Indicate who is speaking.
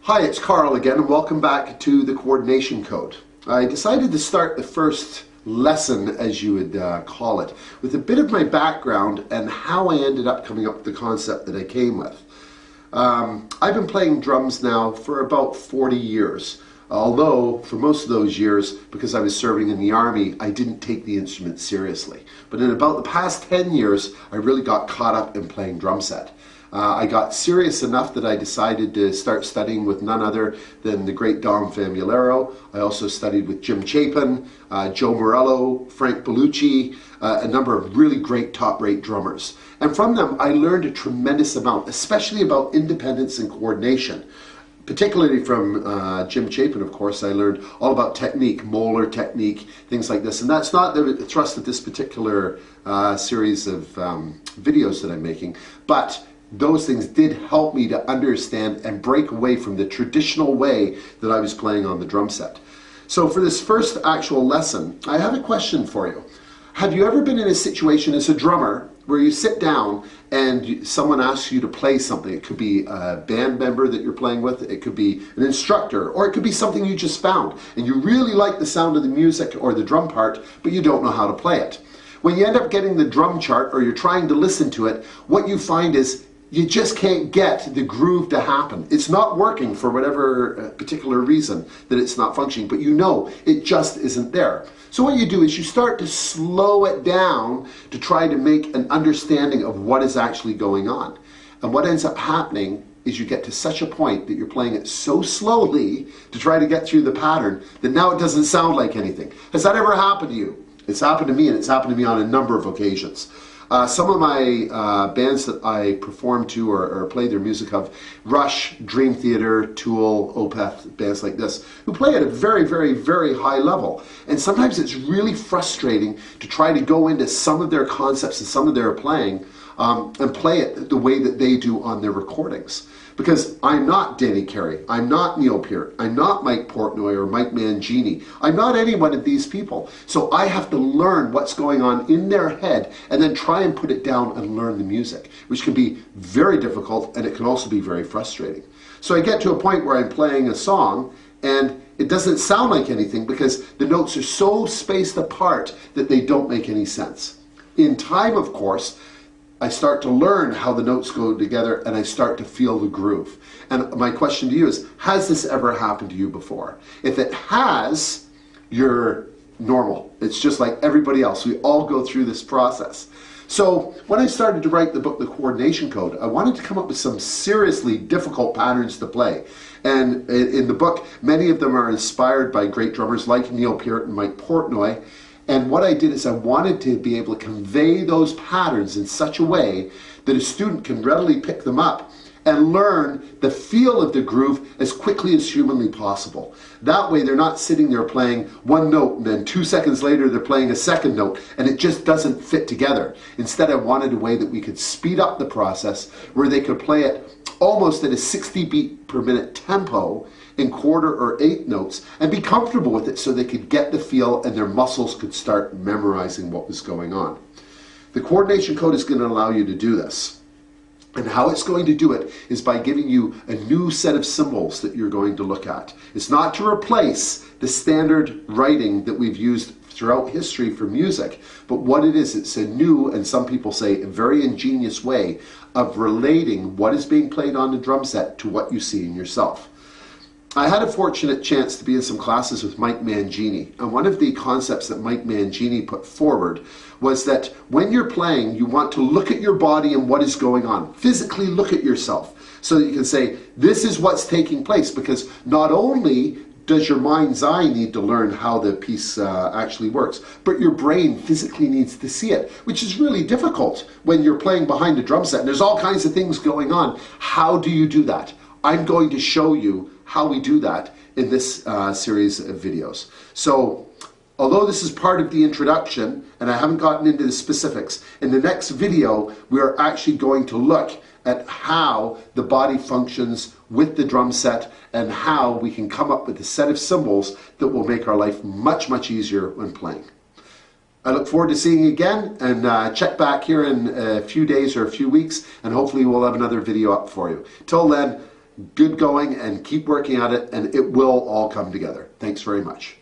Speaker 1: Hi, it's Carl again, and welcome back to the Coordination Code. I decided to start the first lesson, as you would call it, with a bit of my background and how I ended up coming up with the concept that I came with. I've been playing drums now for about 40 years, although for most of those years, because I was serving in the Army, I didn't take the instrument seriously. But in about the past 10 years, I really got caught up in playing drum set. I got serious enough that I decided to start studying with none other than the great Dom Famularo. I also studied with Jim Chapin, Joe Morello, Frank Bellucci, a number of really great top-rate drummers. And from them, I learned a tremendous amount, especially about independence and coordination. Particularly from Jim Chapin, of course, I learned all about technique, molar technique, things like this. And that's not the thrust of this particular series of videos that I'm making, but those things did help me to understand and break away from the traditional way that I was playing on the drum set. So for this first actual lesson, I have a question for you. Have you ever been in a situation as a drummer where you sit down and someone asks you to play something? It could be a band member that you're playing with, it could be an instructor, or it could be something you just found and you really like the sound of the music or the drum part, but you don't know how to play it. When you end up getting the drum chart or you're trying to listen to it, what you find is you just can't get the groove to happen. It's not working for whatever particular reason that it's not functioning, but you know it just isn't there. So what you do is you start to slow it down to try to make an understanding of what is actually going on. And what ends up happening is you get to such a point that you're playing it so slowly to try to get through the pattern that now it doesn't sound like anything. Has that ever happened to you? It's happened to me, and it's happened to me on a number of occasions. Some of my bands that I perform to or play their music of, Rush, Dream Theater, Tool, Opeth, bands like this, who play at a very, very, very high level. And sometimes it's really frustrating to try to go into some of their concepts and some of their playing and play it the way that they do on their recordings. Because I'm not Danny Carey, I'm not Neil Peart, I'm not Mike Portnoy or Mike Mangini. I'm not any one of these people. So I have to learn what's going on in their head and then try and put it down and learn the music, which can be very difficult and it can also be very frustrating. So I get to a point where I'm playing a song and it doesn't sound like anything because the notes are so spaced apart that they don't make any sense. In time, of course, I start to learn how the notes go together and I start to feel the groove. And my question to you is, has this ever happened to you before? If it has, you're normal. It's just like everybody else. We all go through this process. So when I started to write the book, The Coordination Code, I wanted to come up with some seriously difficult patterns to play. And in the book, many of them are inspired by great drummers like Neil Peart and Mike Portnoy. And what I did is I wanted to be able to convey those patterns in such a way that a student can readily pick them up and learn the feel of the groove as quickly as humanly possible. That way they're not sitting there playing one note and then 2 seconds later they're playing a second note and it just doesn't fit together. Instead, I wanted a way that we could speed up the process where they could play it almost at a 60 beat per minute tempo in quarter or eighth notes and be comfortable with it so they could get the feel and their muscles could start memorizing what was going on. The Coordination Code is going to allow you to do this. And how it's going to do it is by giving you a new set of symbols that you're going to look at. It's not to replace the standard writing that we've used throughout history for music, but what it is, it's a new, and some people say a very ingenious way of relating what is being played on the drum set to what you see in yourself. I had a fortunate chance to be in some classes with Mike Mangini, and one of the concepts that Mike Mangini put forward was that when you're playing, you want to look at your body and what is going on. Physically look at yourself so that you can say, this is what's taking place, because not only does your mind's eye need to learn how the piece actually works, but your brain physically needs to see it, which is really difficult when you're playing behind a drum set and there's all kinds of things going on. How do you do that? I'm going to show you how we do that in this series of videos. So, although this is part of the introduction, and I haven't gotten into the specifics, in the next video we are actually going to look at how the body functions with the drum set and how we can come up with a set of symbols that will make our life much, much easier when playing. I look forward to seeing you again, and check back here in a few days or a few weeks, and hopefully we'll have another video up for you. Till then, good going and keep working at it, and it will all come together. Thanks very much.